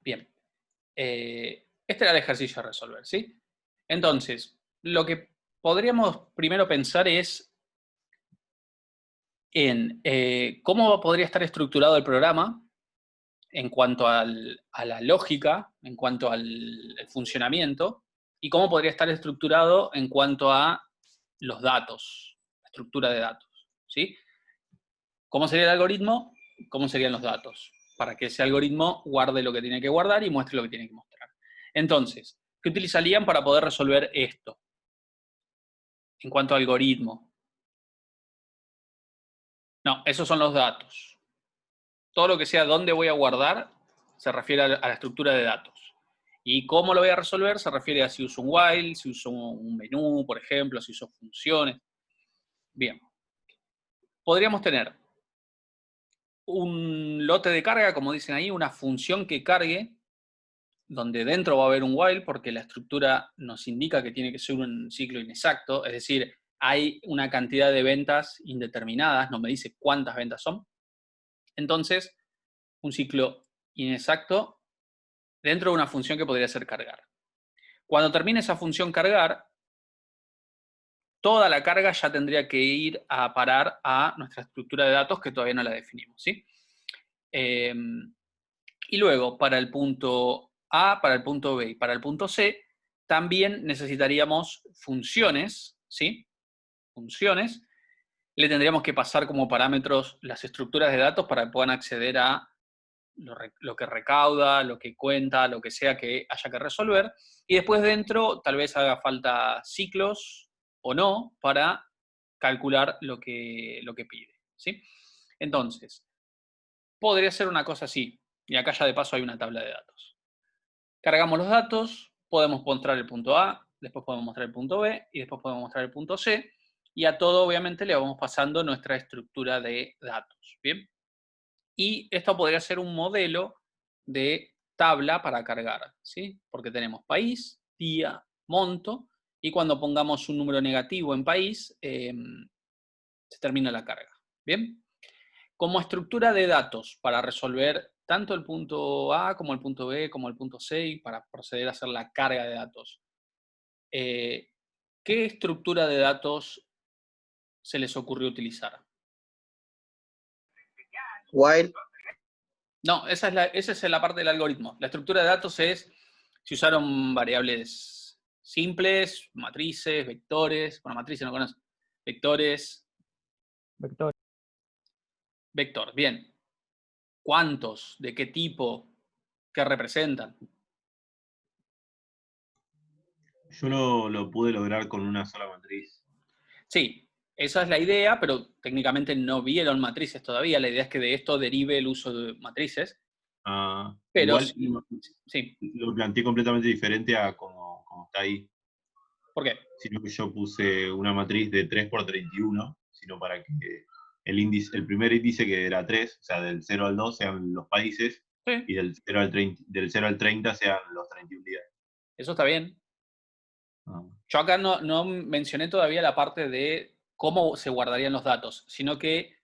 Bien. Este era el ejercicio a resolver, ¿sí? Entonces, lo que podríamos primero pensar es en cómo podría estar estructurado el programa en cuanto a la lógica, en cuanto al funcionamiento, y cómo podría estar estructurado en cuanto a los datos, la estructura de datos, ¿sí? ¿Cómo sería el algoritmo? ¿Cómo serían los datos? Para que ese algoritmo guarde lo que tiene que guardar y muestre lo que tiene que mostrar. Entonces, ¿qué utilizarían para poder resolver esto? En cuanto a algoritmo. No, esos son los datos. Todo lo que sea dónde voy a guardar se refiere a la estructura de datos. Y cómo lo voy a resolver se refiere a si uso un while, si uso un menú, por ejemplo, si uso funciones. Bien. Podríamos tener un lote de carga, como dicen ahí, una función que cargue, donde dentro va a haber un while, porque la estructura nos indica que tiene que ser un ciclo inexacto, es decir, hay una cantidad de ventas indeterminadas, no me dice cuántas ventas son. Entonces, un ciclo inexacto dentro de una función que podría ser cargar. Cuando termine esa función cargar, toda la carga ya tendría que ir a parar a nuestra estructura de datos que todavía no la definimos, ¿sí? Y luego, para el punto A, para el punto B y para el punto C, también necesitaríamos funciones, ¿sí? Funciones. Le tendríamos que pasar como parámetros las estructuras de datos para que puedan acceder a lo que recauda, lo que cuenta, lo que sea que haya que resolver. Y después dentro tal vez haga falta ciclos o no para calcular lo que pide, ¿sí? Entonces, podría ser una cosa así. Y acá ya de paso hay una tabla de datos. Cargamos los datos, podemos mostrar el punto A, después podemos mostrar el punto B y después podemos mostrar el punto C. Y a todo, obviamente, le vamos pasando nuestra estructura de datos. ¿Bien? Y esto podría ser un modelo de tabla para cargar, ¿sí? Porque tenemos país, día, monto, y cuando pongamos un número negativo en país, se termina la carga. ¿Bien? Como estructura de datos para resolver tanto el punto A como el punto B como el punto C y para proceder a hacer la carga de datos. ¿Qué estructura de datos se les ocurrió utilizar? While. No, esa es la parte del algoritmo. La estructura de datos es si usaron variables simples, matrices, vectores. Bueno, matrices no conozco. Vectores. Vector. Vector, bien. ¿Cuántos? ¿De qué tipo? ¿Qué representan? Yo lo pude lograr con una sola matriz. Sí, esa es la idea, pero técnicamente no vieron matrices todavía. La idea es que de esto derive el uso de matrices. Pero Igual sí. lo planteé completamente diferente a como está ahí. ¿Por qué? Sino que yo puse una matriz de 3 por 31, sino para que el primer índice que era 3, o sea, del 0 al 2 sean los países, Sí, y del 0 al 30 sean los 31 días. eso está bien. Ah. Yo acá no mencioné todavía la parte de cómo se guardarían los datos, sino que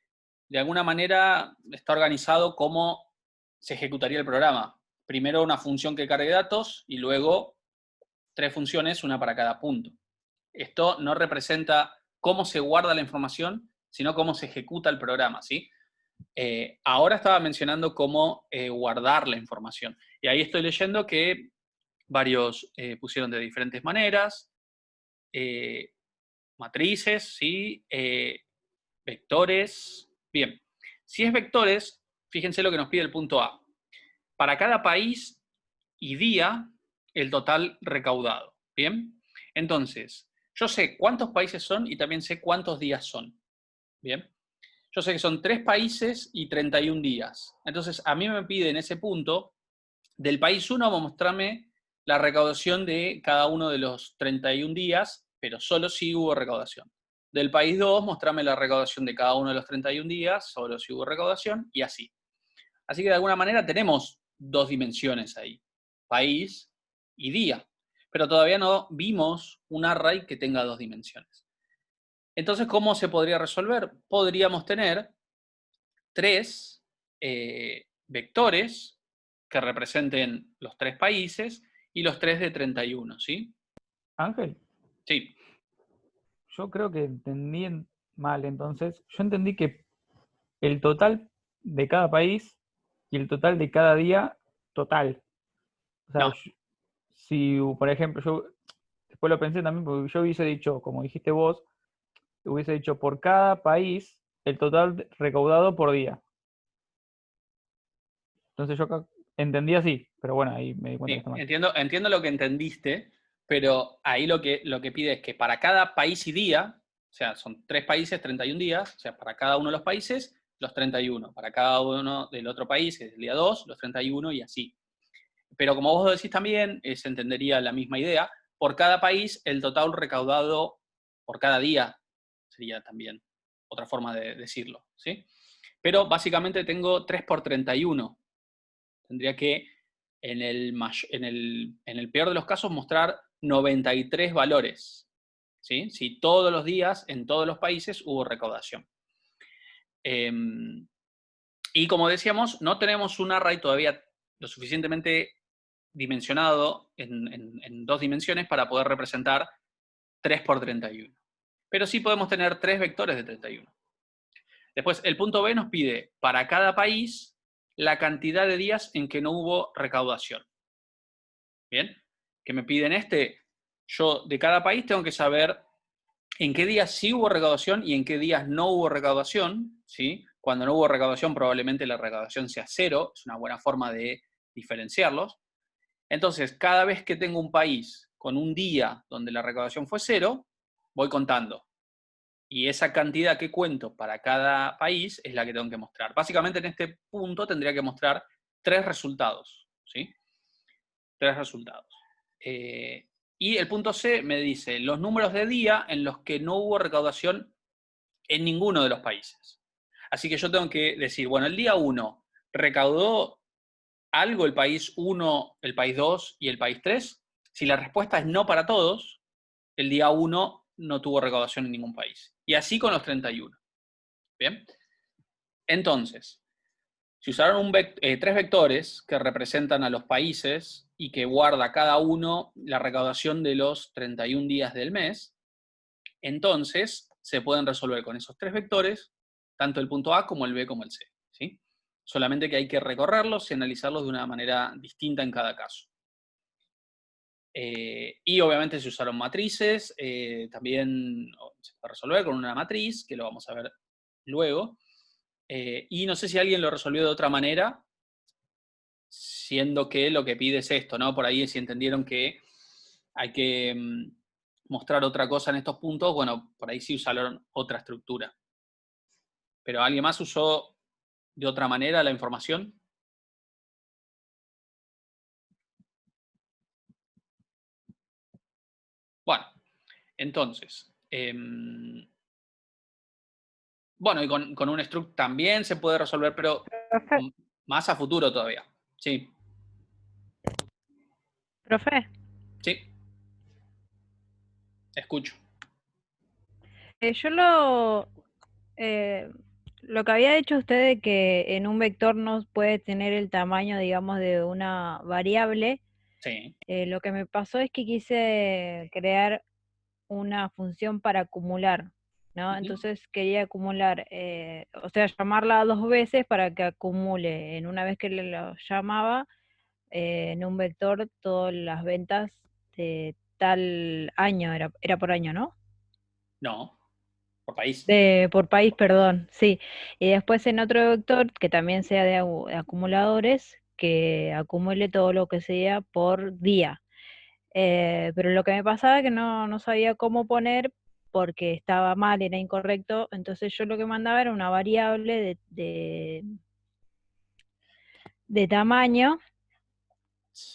de alguna manera está organizado cómo se ejecutaría el programa. Primero una función que cargue datos y luego 3 funciones, una para cada punto. Esto no representa cómo se guarda la información, sino cómo se ejecuta el programa, ¿sí? Ahora estaba mencionando cómo guardar la información. Y ahí estoy leyendo que varios pusieron de diferentes maneras, matrices, ¿sí? Vectores. Bien, si es vectores, fíjense lo que nos pide el punto A. Para cada país y día, el total recaudado. Bien, entonces, yo sé cuántos países son y también sé cuántos días son. Bien, yo sé que son 3 países y 31 días. Entonces, a mí me pide en ese punto, del país 1, mostrarme la recaudación de cada uno de los 31 días, pero solo si hubo recaudación. Del país 2, mostrarme la recaudación de cada uno de los 31 días, solo si hubo recaudación, y así. Así que de alguna manera tenemos 2 dimensiones ahí, país y día. Pero todavía no vimos un array que tenga 2 dimensiones. Entonces, ¿cómo se podría resolver? Podríamos tener 3 vectores que representen los 3 países y los 3 de 31, ¿sí? Ángel, Sí. yo creo que entendí mal entonces. Yo entendí que el total de cada país y el total de cada día total. O sea, No, si, por ejemplo, yo después lo pensé también, porque yo hubiese dicho, como dijiste vos, hubiese dicho por cada país el total recaudado por día. Entonces yo acá entendí así, pero bueno, ahí me di cuenta que sí, está mal. entiendo lo que entendiste, pero ahí lo que pide es que para cada país y día, o sea, son 3 países, 31 días, o sea, para cada uno de los países, los 31, para cada uno del otro país, que es el día 2, los 31 y así. Pero como vos decís también, se entendería la misma idea, por cada país el total recaudado por cada día sería también otra forma de decirlo, ¿sí? Pero básicamente tengo 3 por 31. Tendría que, en el peor de los casos, mostrar 93 valores, ¿sí? Si todos los días, en todos los países, hubo recaudación. Y como decíamos, no tenemos un array todavía lo suficientemente dimensionado en 2 dimensiones para poder representar 3 por 31. Pero sí podemos tener 3 vectores de 31. Después, el punto B nos pide para cada país la cantidad de días en que no hubo recaudación. ¿Bien? Que me piden yo de cada país tengo que saber en qué días sí hubo recaudación y en qué días no hubo recaudación, ¿sí? Cuando no hubo recaudación probablemente la recaudación sea 0, es una buena forma de diferenciarlos. Entonces, cada vez que tengo un país con un día donde la recaudación fue 0, voy contando. Y esa cantidad que cuento para cada país es la que tengo que mostrar. Básicamente en este punto tendría que mostrar 3 resultados, ¿sí? 3 resultados. Y el punto C me dice los números de día en los que no hubo recaudación en ninguno de los países. Así que yo tengo que decir, bueno, el día 1 recaudó algo el país 1, el país 2 y el país 3. Si la respuesta es no para todos, el día 1 no tuvo recaudación en ningún país. Y así con los 31. ¿Bien? Entonces, si usaron 3 vectores que representan a los países y que guarda cada uno la recaudación de los 31 días del mes, entonces se pueden resolver con esos 3 vectores tanto el punto A como el B como el C, ¿sí? Solamente que hay que recorrerlos y analizarlos de una manera distinta en cada caso. Y obviamente se usaron matrices, también se puede resolver con una matriz, que lo vamos a ver luego. Y no sé si alguien lo resolvió de otra manera, siendo que lo que pide es esto, ¿no? Por ahí si entendieron que hay que mostrar otra cosa en estos puntos, bueno, por ahí sí usaron otra estructura. ¿Pero alguien más usó de otra manera la información? Bueno, entonces, bueno, y con un struct también se puede resolver, pero Profe, más a futuro todavía. Sí, profe, sí, escucho. yo lo que había dicho usted de que en un vector no puede tener el tamaño, digamos, de una variable, Sí. lo que me pasó es que quise crear una función para acumular, ¿no? Ujú. Entonces quería acumular, o sea, llamarla 2 veces para que acumule en una vez que lo llamaba en un vector todas las ventas de tal año, era por año, ¿no? No, por país. Por país, perdón, sí. Y después en otro vector que también sea de acumuladores, que acumule todo lo que sea por día. Pero lo que me pasaba es que no sabía cómo poner porque estaba mal, era incorrecto. Entonces yo lo que mandaba era una variable de tamaño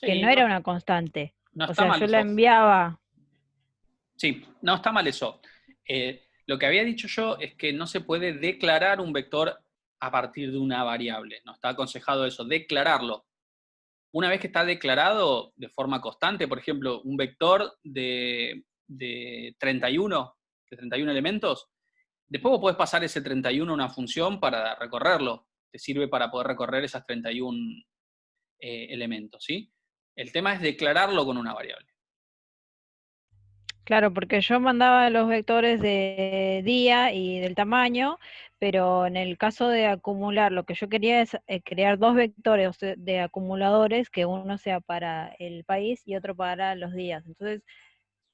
que Sí, no no, era una constante. no O está sea, mal yo la eso. enviaba. Sí, no está mal eso. Lo que había dicho yo es que no se puede declarar un vector a partir de una variable. No está aconsejado eso, declararlo. Una vez que está declarado de forma constante, por ejemplo, un vector de 31, de 31 elementos, después vos podés pasar ese 31 a una función para recorrerlo. Te sirve para poder recorrer esas 31 elemento, ¿sí? El tema es declararlo con una variable. Claro, porque yo mandaba los vectores de día y del tamaño, pero en el caso de acumular, lo que yo quería es crear dos vectores de acumuladores, que uno sea para el país y otro para los días. Entonces,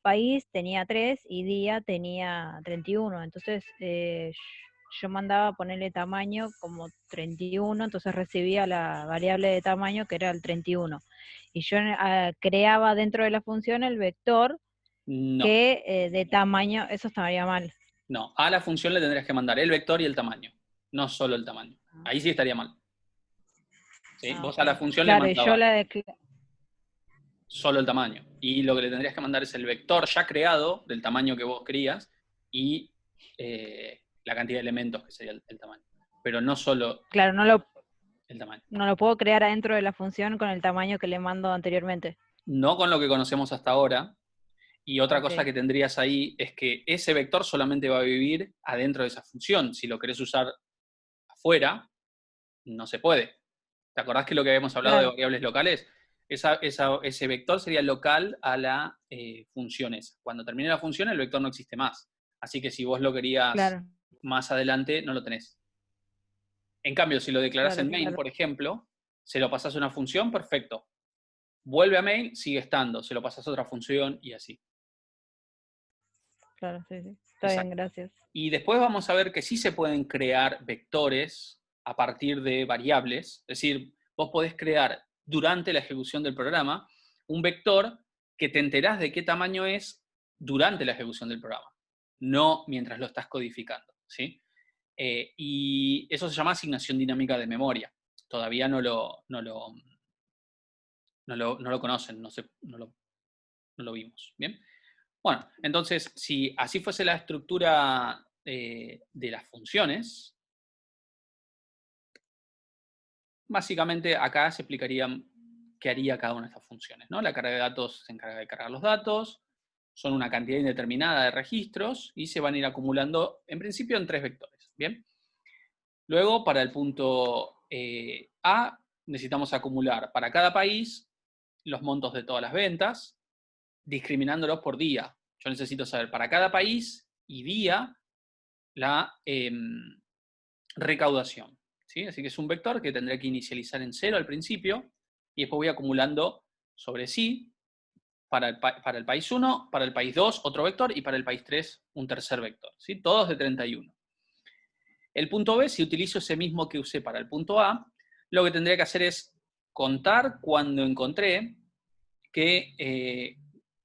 país tenía 3 y día tenía 31. Entonces, yo mandaba ponerle tamaño como 31, entonces recibía la variable de tamaño que era el 31. Y yo creaba dentro de la función el vector No, que de tamaño, eso estaría mal. no. A la función le tendrías que mandar el vector y el tamaño, no solo el tamaño. Ahí sí estaría mal. ¿Sí? Vos a la Ok. función le Claro, y yo mandabas solo el tamaño. Y lo que le tendrías que mandar es el vector ya creado del tamaño que vos querías y la cantidad de elementos que sería el tamaño. Pero no solo claro, el tamaño. no lo puedo crear adentro de la función con el tamaño que le mando anteriormente. No con lo que conocemos hasta ahora. Y otra Ok. cosa que tendrías ahí es que ese vector solamente va a vivir adentro de esa función. Si lo querés usar afuera, no se puede. ¿Te acordás que lo que habíamos hablado de Claro, variables locales? Ese vector sería local a la función esa. Cuando termine la función, el vector no existe más. Así que si vos lo querías claro, más adelante, no lo tenés. En cambio, si lo declarás claro, en main, claro, por ejemplo, se lo pasás a una función, perfecto. Vuelve a main, sigue estando. Se lo pasás a otra función y así. claro, sí, sí. Está bien, Exacto. gracias. Y después vamos a ver que sí se pueden crear vectores a partir de variables. Es decir, vos podés crear durante la ejecución del programa un vector que te enterás de qué tamaño es durante la ejecución del programa, no mientras lo estás codificando, ¿sí? Y eso se llama asignación dinámica de memoria. Todavía no lo conocen, no lo vimos. ¿Bien? Bueno, entonces, si así fuese la estructura de las funciones, básicamente acá se explicaría qué haría cada una de estas funciones, ¿no? La carga de datos se encarga de cargar los datos, son una cantidad indeterminada de registros y se van a ir acumulando, en principio, en 3 vectores, ¿bien? Luego, para el punto A, necesitamos acumular para cada país los montos de todas las ventas, discriminándolos por día. Yo necesito saber para cada país y día la recaudación, ¿sí? Así que es un vector que tendré que inicializar en 0 al principio y después voy acumulando sobre sí para el país 1, para el país 2 otro vector y para el país 3 un tercer vector, ¿sí? Todos de 31. El punto B, si utilizo ese mismo que usé para el punto A, lo que tendría que hacer es contar cuando encontré que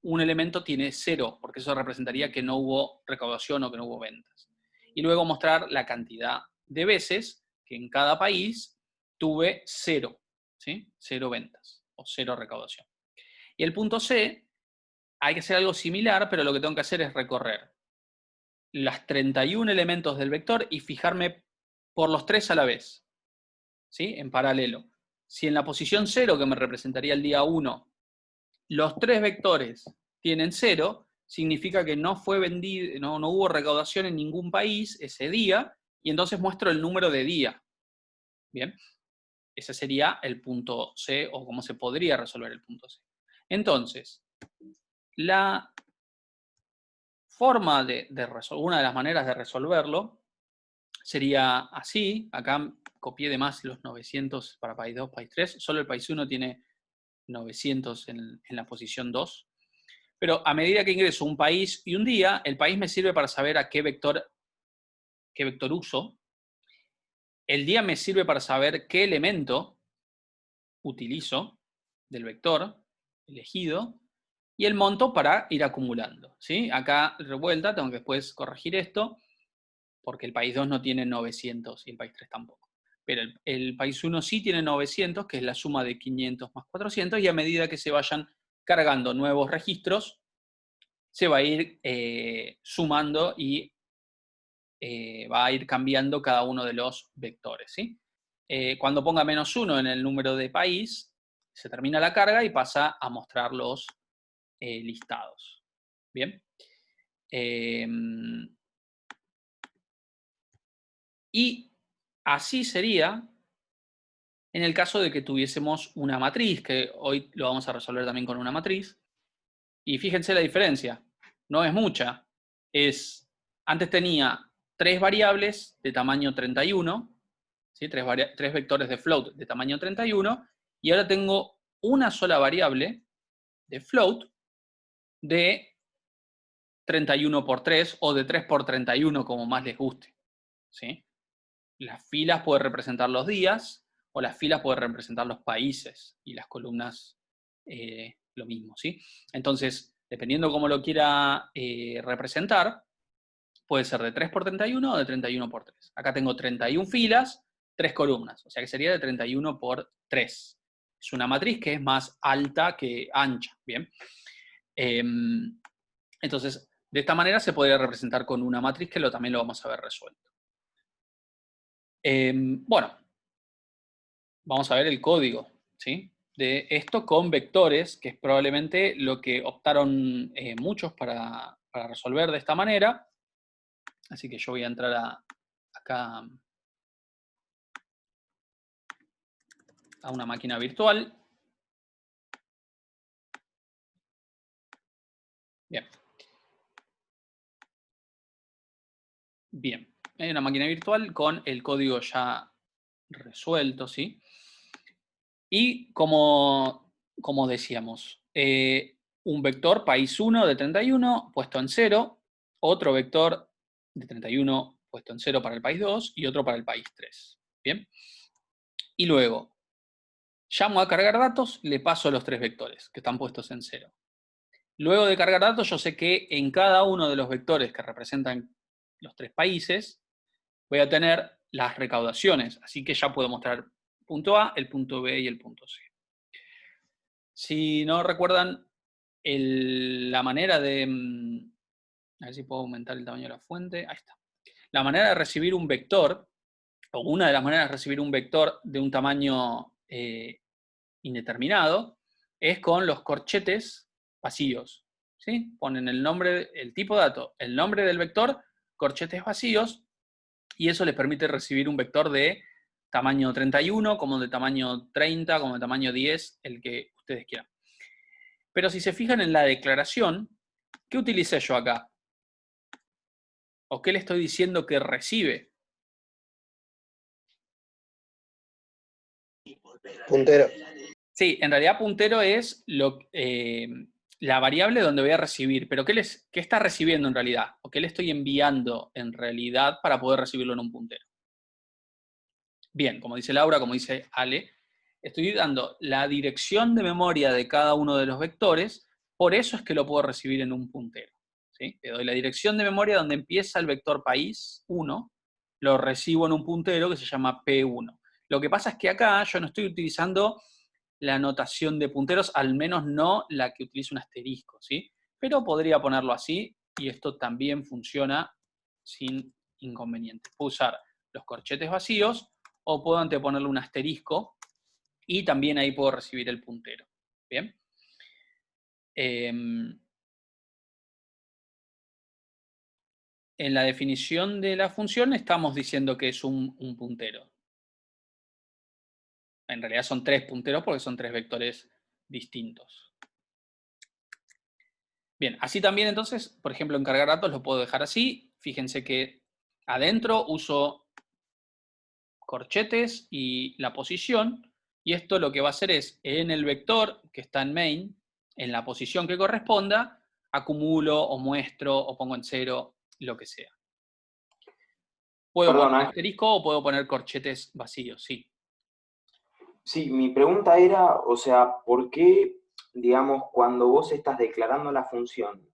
un elemento tiene 0, porque eso representaría que no hubo recaudación o que no hubo ventas. Y luego mostrar la cantidad de veces que en cada país tuve 0, ¿sí? 0 ventas o 0 recaudación. Y el punto C, hay que hacer algo similar, pero lo que tengo que hacer es recorrer las 31 elementos del vector y fijarme por los 3 a la vez, ¿sí? En paralelo. Si en la posición 0, que me representaría el día 1, los 3 vectores tienen 0, significa que no fue vendido, no hubo recaudación en ningún país ese día, y entonces muestro el número de día. Bien, ese sería el punto C, o cómo se podría resolver el punto C. Entonces, la forma de resolver, una de las maneras de resolverlo, sería así. Acá copié de más los 900 para país 2, país 3, solo el país 1 tiene 900 en la posición 2. Pero a medida que ingreso un país y un día, el país me sirve para saber a qué vector uso. El día me sirve para saber qué elemento utilizo del vector elegido. Y el monto para ir acumulando, ¿sí? Acá, revuelta, tengo que después corregir esto, porque el país 2 no tiene 900 y el país 3 tampoco. Pero el país 1 sí tiene 900, que es la suma de 500 más 400, y a medida que se vayan cargando nuevos registros, se va a ir sumando y va a ir cambiando cada uno de los vectores, ¿sí? Cuando ponga -1 en el número de país, se termina la carga y pasa a mostrar los listados. ¿Bien? Y así sería en el caso de que tuviésemos una matriz, que hoy lo vamos a resolver también con una matriz. Y fíjense la diferencia, no es mucha. Antes tenía 3 variables de tamaño 31, ¿sí? 3 vectores de float de tamaño 31, y ahora tengo una sola variable de float de 31 por 3 o de 3 por 31, como más les guste, ¿sí? Las filas pueden representar los días o las filas pueden representar los países y las columnas lo mismo, ¿sí? Entonces, dependiendo cómo lo quiera representar, puede ser de 3 por 31 o de 31 por 3. Acá tengo 31 filas, 3 columnas, o sea que sería de 31 por 3. Es una matriz que es más alta que ancha, ¿bien? Entonces, de esta manera se podría representar con una matriz que también lo vamos a ver resuelto. Bueno, vamos a ver el código, ¿sí? De esto con vectores, que es probablemente lo que optaron muchos para resolver de esta manera. Así que yo voy a entrar acá a una máquina virtual. Bien. Bien. Hay una máquina virtual con el código ya resuelto, ¿sí? Y como decíamos, un vector país 1 de 31 puesto en 0, otro vector de 31 puesto en 0 para el país 2 y otro para el país 3. ¿Bien? Y luego, llamo a cargar datos, le paso los 3 vectores que están puestos en 0. Luego de cargar datos, yo sé que en cada uno de los vectores que representan los 3 países, voy a tener las recaudaciones. Así que ya puedo mostrar el punto A, el punto B y el punto C. Si no recuerdan la manera de... A ver si puedo aumentar el tamaño de la fuente. Ahí está. La manera de recibir un vector, o una de las maneras de recibir un vector de un tamaño indeterminado, es con los corchetes vacíos. ¿Sí? Ponen el nombre, el tipo de dato, el nombre del vector, corchetes vacíos, y eso les permite recibir un vector de tamaño 31, como de tamaño 30, como de tamaño 10, el que ustedes quieran. Pero si se fijan en la declaración, ¿qué utilicé yo acá? ¿O qué le estoy diciendo que recibe? Puntero. Sí, en realidad puntero es la variable donde voy a recibir. Pero ¿qué está recibiendo en realidad? ¿O qué le estoy enviando en realidad para poder recibirlo en un puntero? Bien, como dice Laura, como dice Ale, estoy dando la dirección de memoria de cada uno de los vectores, por eso es que lo puedo recibir en un puntero. ¿Sí? Le doy la dirección de memoria donde empieza el vector país 1, lo recibo en un puntero que se llama P1. Lo que pasa es que acá yo no estoy utilizando la notación de punteros, al menos no la que utiliza un asterisco, ¿sí? Pero podría ponerlo así y esto también funciona sin inconveniente. Puedo usar los corchetes vacíos o puedo anteponerle un asterisco y también ahí puedo recibir el puntero. ¿Bien? En la definición de la función estamos diciendo que es un puntero. En realidad son 3 punteros porque son 3 vectores distintos. Bien, así también entonces, por ejemplo, en cargar datos lo puedo dejar así. Fíjense que adentro uso corchetes y la posición, y esto lo que va a hacer es, en el vector que está en main, en la posición que corresponda, acumulo o muestro o pongo en 0, lo que sea. Puedo poner un asterisco o puedo poner corchetes vacíos, sí. Sí, mi pregunta era, o sea, ¿por qué, digamos, cuando vos estás declarando la función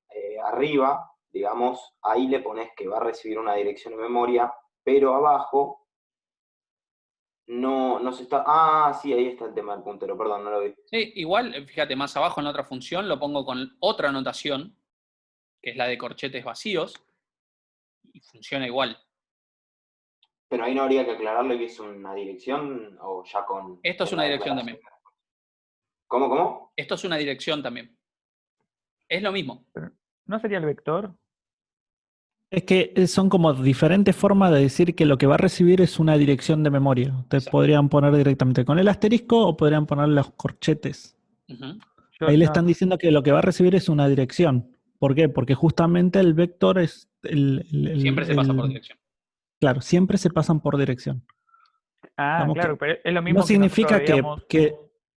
arriba, digamos, ahí le pones que va a recibir una dirección de memoria, pero abajo no se está... Ah, sí, ahí está el tema del puntero, perdón, no lo vi. Sí, igual, fíjate, más abajo en la otra función lo pongo con otra notación, que es la de corchetes vacíos, y funciona igual. Pero ahí no habría que aclararle que es una dirección o ya con... Esto es una dirección también. ¿Cómo? Esto es una dirección también. Es lo mismo. ¿No sería el vector? Es que son como diferentes formas de decir que lo que va a recibir es una dirección de memoria. Ustedes Exacto. podrían poner directamente con el asterisco o podrían poner los corchetes. Ujú. Ahí le No, están diciendo que lo que va a recibir es una dirección. ¿Por qué? Porque justamente el vector es Siempre se pasa por dirección. claro, siempre se pasan por dirección. Digamos claro, que pero es lo no mismo que nosotros significa veíamos.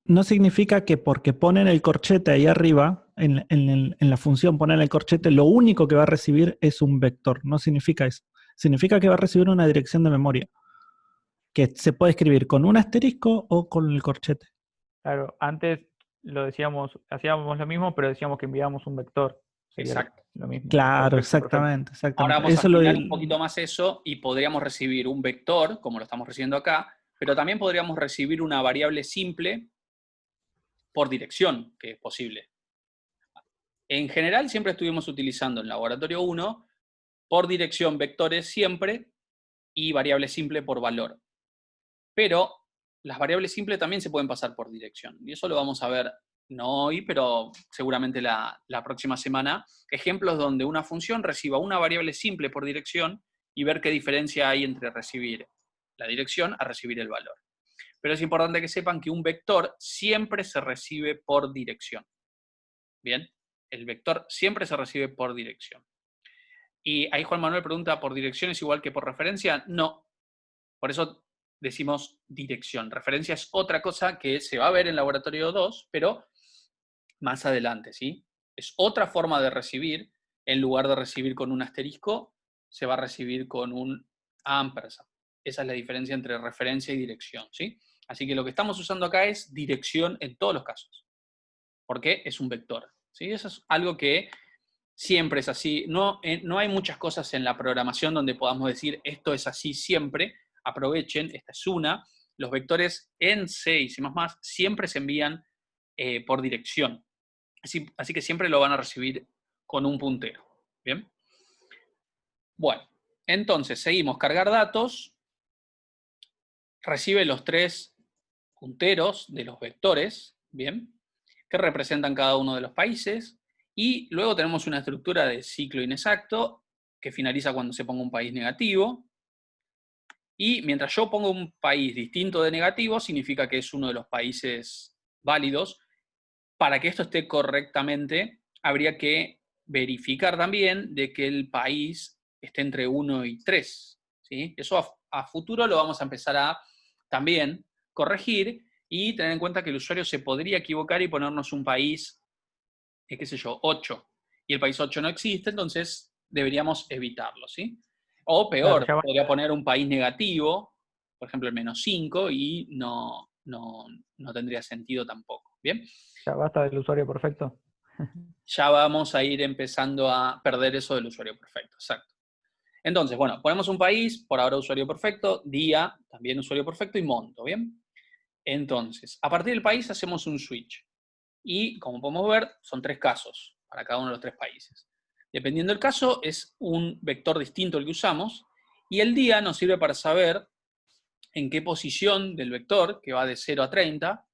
no significa que porque ponen el corchete ahí arriba, en la función ponen el corchete, lo único que va a recibir es un vector. No significa eso. Significa que va a recibir una dirección de memoria, que se puede escribir con un asterisco o con el corchete. Claro, antes lo decíamos, hacíamos lo mismo, pero decíamos que enviábamos un vector. Sería Exacto. lo mismo. Claro, Perfecto, perfecto. exactamente, Ahora exactamente. vamos a Eso lo, afinar un poquito más eso y podríamos recibir un vector, como lo estamos recibiendo acá, pero también podríamos recibir una variable simple por dirección, que es posible. En general siempre estuvimos utilizando en laboratorio 1 por dirección vectores siempre y variable simple por valor. Pero las variables simples también se pueden pasar por dirección. Y eso lo vamos a ver no hoy, pero seguramente la próxima semana. Ejemplos donde una función reciba una variable simple por dirección y ver qué diferencia hay entre recibir la dirección a recibir el valor. Pero es importante que sepan que un vector siempre se recibe por dirección. Bien, el vector siempre se recibe por dirección. Y ahí Juan Manuel pregunta, ¿por dirección es igual que por referencia? No. Por eso decimos dirección. Referencia es otra cosa que se va a ver en laboratorio 2, pero más adelante, ¿sí? Es otra forma de recibir. En lugar de recibir con un asterisco, se va a recibir con un ampersand. Esa es la diferencia entre referencia y dirección, ¿sí? Así que lo que estamos usando acá es dirección en todos los casos. Porque es un vector, ¿sí? Eso es algo que siempre es así. No hay muchas cosas en la programación donde podamos decir esto es así siempre. Aprovechen, esta es una. Los vectores en C y C++ siempre se envían por dirección. Así que siempre lo van a recibir con un puntero. ¿Bien? Bueno, entonces seguimos. Cargar datos. Recibe los 3 punteros de los vectores, ¿bien? Que representan cada uno de los países. Y luego tenemos una estructura de ciclo inexacto que finaliza cuando se ponga un país negativo. Y mientras yo pongo un país distinto de negativo, significa que es uno de los países válidos. Para que esto esté correctamente, habría que verificar también de que el país esté entre 1 y 3. ¿Sí? Eso a futuro lo vamos a empezar a también corregir y tener en cuenta que el usuario se podría equivocar y ponernos un país, qué sé yo, 8. Y el país 8 no existe, entonces deberíamos evitarlo, ¿sí? O peor, Claro, podría poner un país negativo, por ejemplo el -5, y no tendría sentido tampoco, ¿bien? ya basta del usuario perfecto. Ya vamos a ir empezando a perder eso del usuario perfecto, exacto. Entonces, bueno, ponemos un país, por ahora usuario perfecto, día, también usuario perfecto y monto, ¿bien? Entonces, a partir del país hacemos un switch. Y, como podemos ver, son 3 casos para cada uno de los 3 países. Dependiendo del caso, es un vector distinto el que usamos, y el día nos sirve para saber en qué posición del vector, que va de 0 a 30,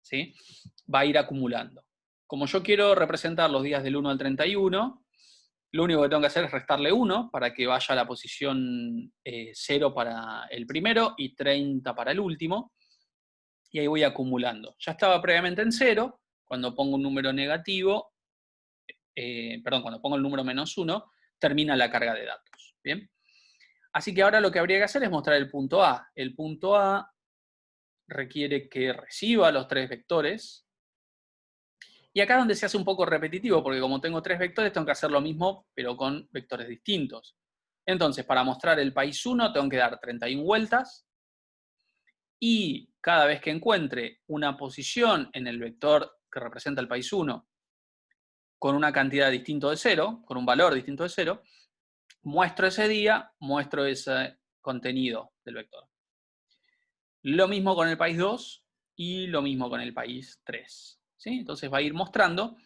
¿sí?, va a ir acumulando. Como yo quiero representar los días del 1 al 31, lo único que tengo que hacer es restarle 1 para que vaya a la posición 0 para el primero y 30 para el último, y ahí voy acumulando. Ya estaba previamente en 0, cuando pongo un número negativo, cuando pongo el número -1, termina la carga de datos. ¿Bien? Así que ahora lo que habría que hacer es mostrar el punto A. El punto A requiere que reciba los 3 vectores. Y acá es donde se hace un poco repetitivo, porque como tengo 3 vectores, tengo que hacer lo mismo, pero con vectores distintos. Entonces, para mostrar el país 1, tengo que dar 31 vueltas. Y cada vez que encuentre una posición en el vector que representa el país 1, con una cantidad distinta de 0, con un valor distinto de 0, muestro ese día, muestro ese contenido del vector. Lo mismo con el país 2 y lo mismo con el país 3. ¿Sí? Entonces va a ir mostrando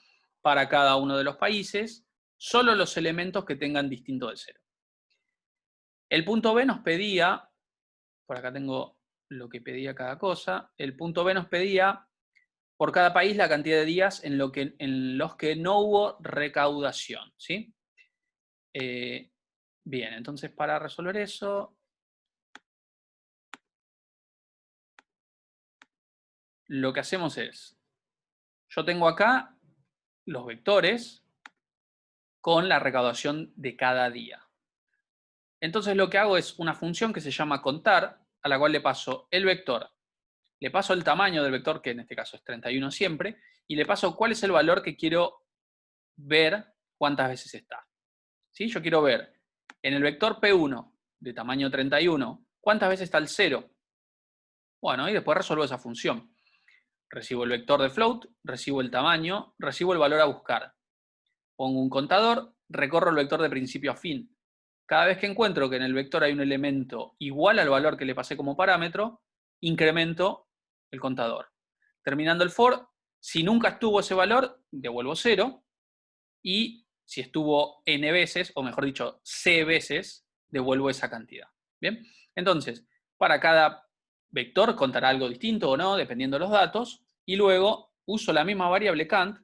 para cada uno de los países solo los elementos que tengan distinto de 0. El punto B nos pedía, por acá tengo lo que pedía cada cosa, el punto B nos pedía por cada país la cantidad de días en los que no hubo recaudación, ¿sí? Bien, entonces para resolver eso, lo que hacemos es, yo tengo acá los vectores con la recaudación de cada día. Entonces lo que hago es una función que se llama contar, a la cual le paso el vector, le paso el tamaño del vector, que en este caso es 31 siempre, y le paso cuál es el valor que quiero ver cuántas veces está. ¿Sí? Yo quiero ver en el vector P1 de tamaño 31, cuántas veces está el 0. Bueno, y después resuelvo esa función. Recibo el vector de float, recibo el tamaño, recibo el valor a buscar. Pongo un contador, recorro el vector de principio a fin. Cada vez que encuentro que en el vector hay un elemento igual al valor que le pasé como parámetro, incremento el contador. Terminando el for, si nunca estuvo ese valor, devuelvo 0. Y si estuvo n veces, o mejor dicho, c veces, devuelvo esa cantidad. ¿Bien? Entonces, para cada vector contará algo distinto o no, dependiendo de los datos. Y luego uso la misma variable cant,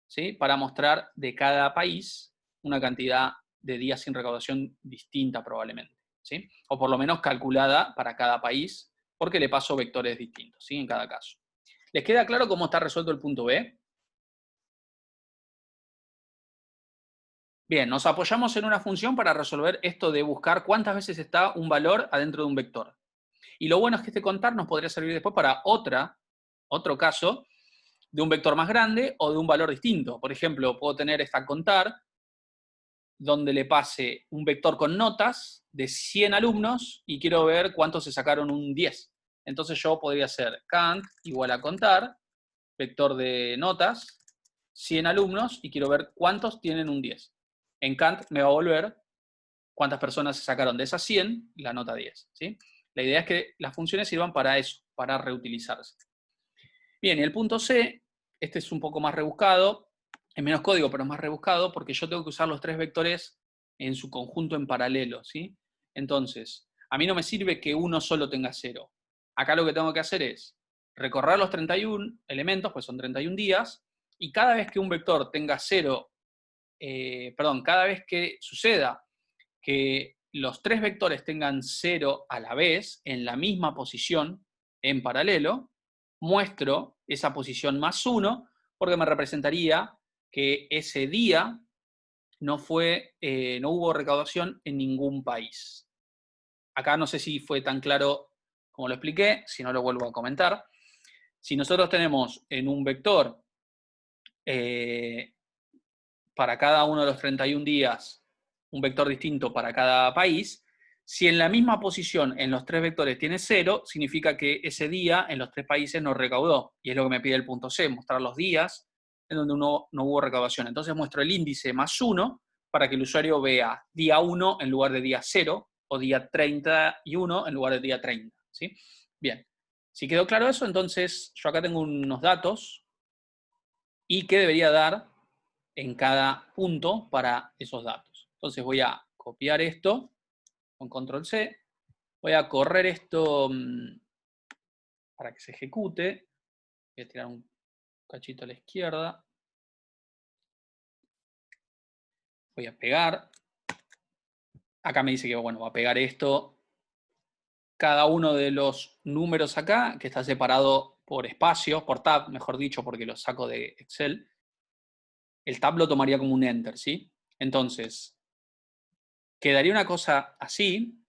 ¿sí?, para mostrar de cada país una cantidad de días sin recaudación distinta probablemente, ¿sí? O por lo menos calculada para cada país, porque le paso vectores distintos, ¿sí?, en cada caso. ¿Les queda claro cómo está resuelto el punto B? Bien, nos apoyamos en una función para resolver esto de buscar cuántas veces está un valor adentro de un vector. Y lo bueno es que este contar nos podría servir después para otro caso de un vector más grande o de un valor distinto. Por ejemplo, puedo tener esta contar donde le pase un vector con notas de 100 alumnos y quiero ver cuántos se sacaron un 10. Entonces yo podría hacer cant igual a contar, vector de notas, 100 alumnos y quiero ver cuántos tienen un 10. En cant me va a volver cuántas personas se sacaron de esas 100 la nota 10. ¿Sí? La idea es que las funciones sirvan para eso, para reutilizarse. Bien, y el punto C, este es un poco más rebuscado, es menos código, pero es más rebuscado, porque yo tengo que usar los tres vectores en su conjunto en paralelo, ¿sí? Entonces, a mí no me sirve que uno solo tenga 0. Acá lo que tengo que hacer es recorrer los 31 elementos, pues son 31 días, y cada vez que un vector tenga 0, cada vez que suceda que los tres vectores tengan 0 a la vez, en la misma posición, en paralelo, muestro esa posición más 1, porque me representaría que ese día no hubo recaudación en ningún país. Acá no sé si fue tan claro como lo expliqué, si no lo vuelvo a comentar. Si nosotros tenemos en un vector para cada uno de los 31 días un vector distinto para cada país, si en la misma posición en los tres vectores tiene 0, significa que ese día en los tres países no recaudó. Y es lo que me pide el punto C, mostrar los días en donde no hubo recaudación. Entonces muestro el índice más 1 para que el usuario vea día 1 en lugar de día 0 o día 31 en lugar de día 30. ¿Sí? Bien, si quedó claro eso, entonces yo acá tengo unos datos y qué debería dar en cada punto para esos datos. Entonces voy a copiar esto con control C, voy a correr esto para que se ejecute, voy a tirar un cachito a la izquierda, voy a pegar, acá me dice que bueno, va a pegar esto, cada uno de los números acá, que está separado por espacios, por tab, mejor dicho, porque lo saco de Excel, el tab lo tomaría como un enter, ¿sí? Entonces, quedaría una cosa así,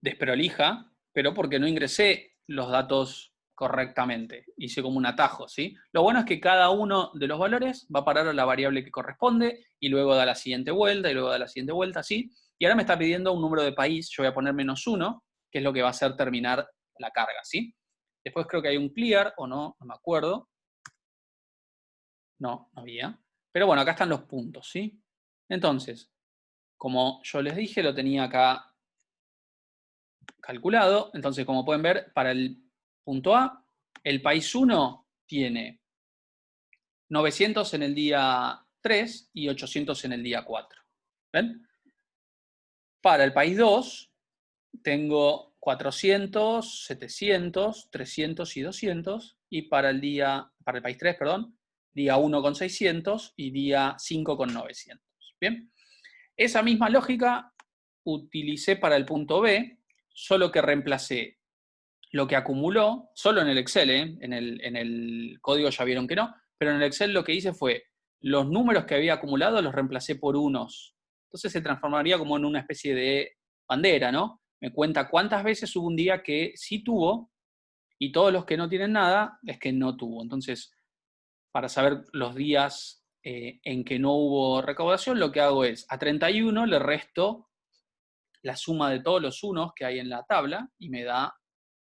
desprolija, pero porque no ingresé los datos correctamente. Hice como un atajo, ¿sí? Lo bueno es que cada uno de los valores va a parar a la variable que corresponde y luego da la siguiente vuelta y luego da la siguiente vuelta, ¿sí? Y ahora me está pidiendo un número de país, yo voy a poner -1, que es lo que va a hacer terminar la carga, ¿sí? Después creo que hay un clear, o no, no me acuerdo. No, no había. Pero bueno, acá están los puntos, ¿sí? Entonces, como yo les dije, lo tenía acá calculado. Entonces, como pueden ver, para el punto A, el país 1 tiene 900 en el día 3 y 800 en el día 4. ¿Ven? Para el país 2, tengo 400, 700, 300 y 200. Y para el país 3, perdón, día 1 con 600 y día 5 con 900. ¿Bien? Esa misma lógica utilicé para el punto B, solo que reemplacé lo que acumuló, solo en el Excel, en el código ya vieron que no, pero en el Excel lo que hice fue, los números que había acumulado los reemplacé por unos. Entonces se transformaría como en una especie de bandera, ¿no? Me cuenta cuántas veces hubo un día que sí tuvo, y todos los que no tienen nada es que no tuvo. Entonces, para saber los días en que no hubo recaudación, lo que hago es, a 31 le resto la suma de todos los unos que hay en la tabla y me da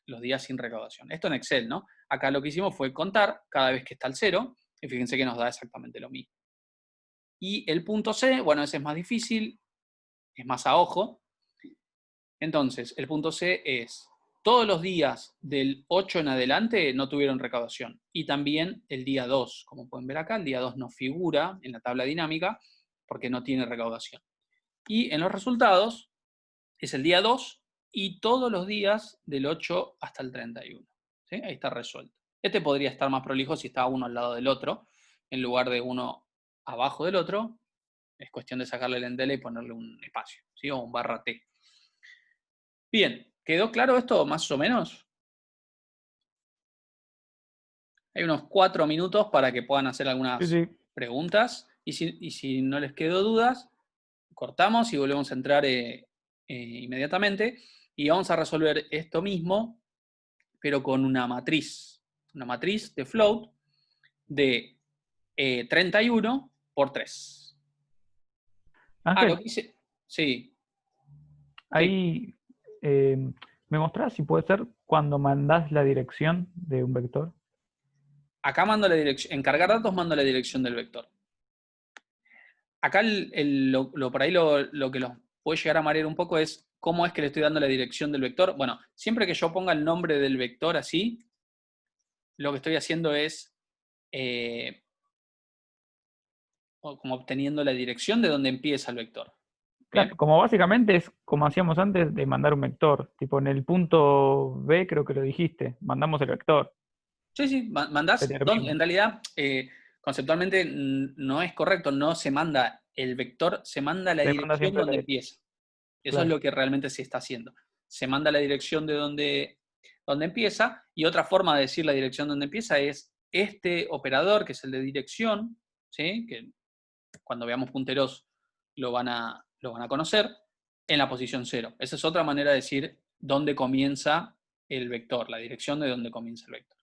los días sin recaudación. Esto en Excel, ¿no? Acá lo que hicimos fue contar cada vez que está el 0, y fíjense que nos da exactamente lo mismo. Y el punto C, bueno, ese es más difícil, es más a ojo. Entonces, el punto C es, todos los días del 8 en adelante no tuvieron recaudación. Y también el día 2, como pueden ver acá, el día 2 no figura en la tabla dinámica porque no tiene recaudación. Y en los resultados es el día 2 y todos los días del 8 hasta el 31. ¿Sí? Ahí está resuelto. Este podría estar más prolijo si está uno al lado del otro, en lugar de uno abajo del otro. Es cuestión de sacarle el endele y ponerle un espacio, ¿sí? O un barra T. Bien, ¿quedó claro esto más o menos? Hay unos 4 minutos para que puedan hacer algunas preguntas. Y si no les quedó dudas, cortamos y volvemos a entrar inmediatamente. Y vamos a resolver esto mismo, pero con una matriz. Una matriz de float de 31 por 3. Ángel, Lo que hice... Sí. ahí me mostrás si puede ser cuando mandás la dirección de un vector. Acá mando la dirección, en cargar datos mando la dirección del vector. Acá por ahí lo que los puede llegar a marear un poco es cómo es que le estoy dando la dirección del vector. Bueno, siempre que yo ponga el nombre del vector así, lo que estoy haciendo es como obteniendo la dirección de donde empieza el vector. ¿Bien? Claro, como básicamente es como hacíamos antes de mandar un vector. Tipo en el punto B creo que lo dijiste, mandamos el vector. Sí, mandás, en realidad, conceptualmente no es correcto, no se manda el vector, se manda la dirección donde empieza. Eso es lo que realmente se está haciendo. Se manda la dirección de donde empieza, y otra forma de decir la dirección donde empieza es este operador, que es el de dirección, ¿sí? Que cuando veamos punteros lo van a conocer, en la posición 0. Esa es otra manera de decir dónde comienza el vector, la dirección de dónde comienza el vector.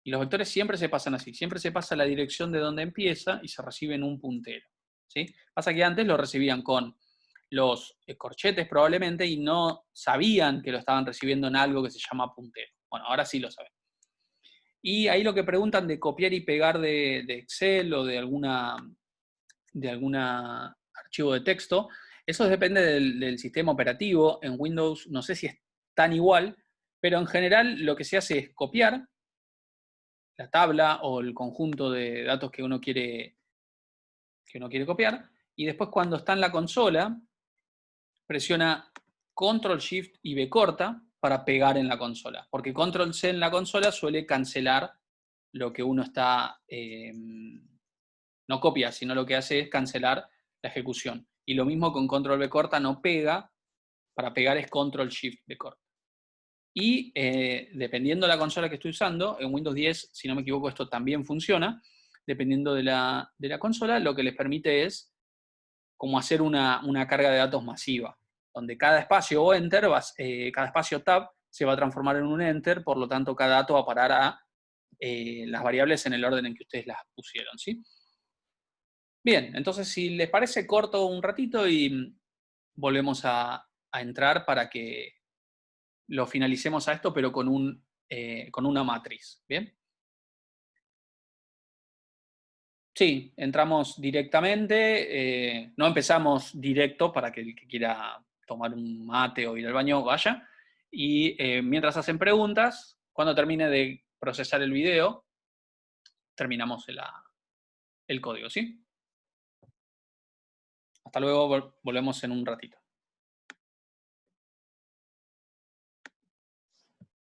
Y los vectores siempre se pasan así, siempre se pasa la dirección de donde empieza y se recibe en un puntero. ¿Sí? Pasa que antes lo recibían con los corchetes probablemente y no sabían que lo estaban recibiendo en algo que se llama puntero. Bueno, ahora sí lo saben. Y ahí lo que preguntan de copiar y pegar de Excel o de alguna archivo de texto, eso depende del sistema operativo. En Windows no sé si es tan igual, pero en general lo que se hace es copiar la tabla o el conjunto de datos que uno quiere copiar, y después cuando está en la consola, presiona Control Shift y B corta para pegar en la consola, porque Control C en la consola suele cancelar lo que uno está, no copia, sino lo que hace es cancelar la ejecución. Y lo mismo con Control B corta, no pega, para pegar es Control Shift B corta. Y dependiendo de la consola que estoy usando, en Windows 10, si no me equivoco, esto también funciona, dependiendo de la consola, lo que les permite es como hacer una carga de datos masiva, donde cada espacio o enter, cada espacio tab, se va a transformar en un enter, por lo tanto cada dato va a parar a las variables en el orden en que ustedes las pusieron, ¿sí? Bien, entonces si les parece, corto un ratito y volvemos a entrar para que lo finalicemos a esto, pero con una matriz. ¿Bien? Sí, entramos directamente, no empezamos directo para que el que quiera tomar un mate o ir al baño vaya. Y mientras hacen preguntas, cuando termine de procesar el video, terminamos el código, ¿sí? Hasta luego, volvemos en un ratito.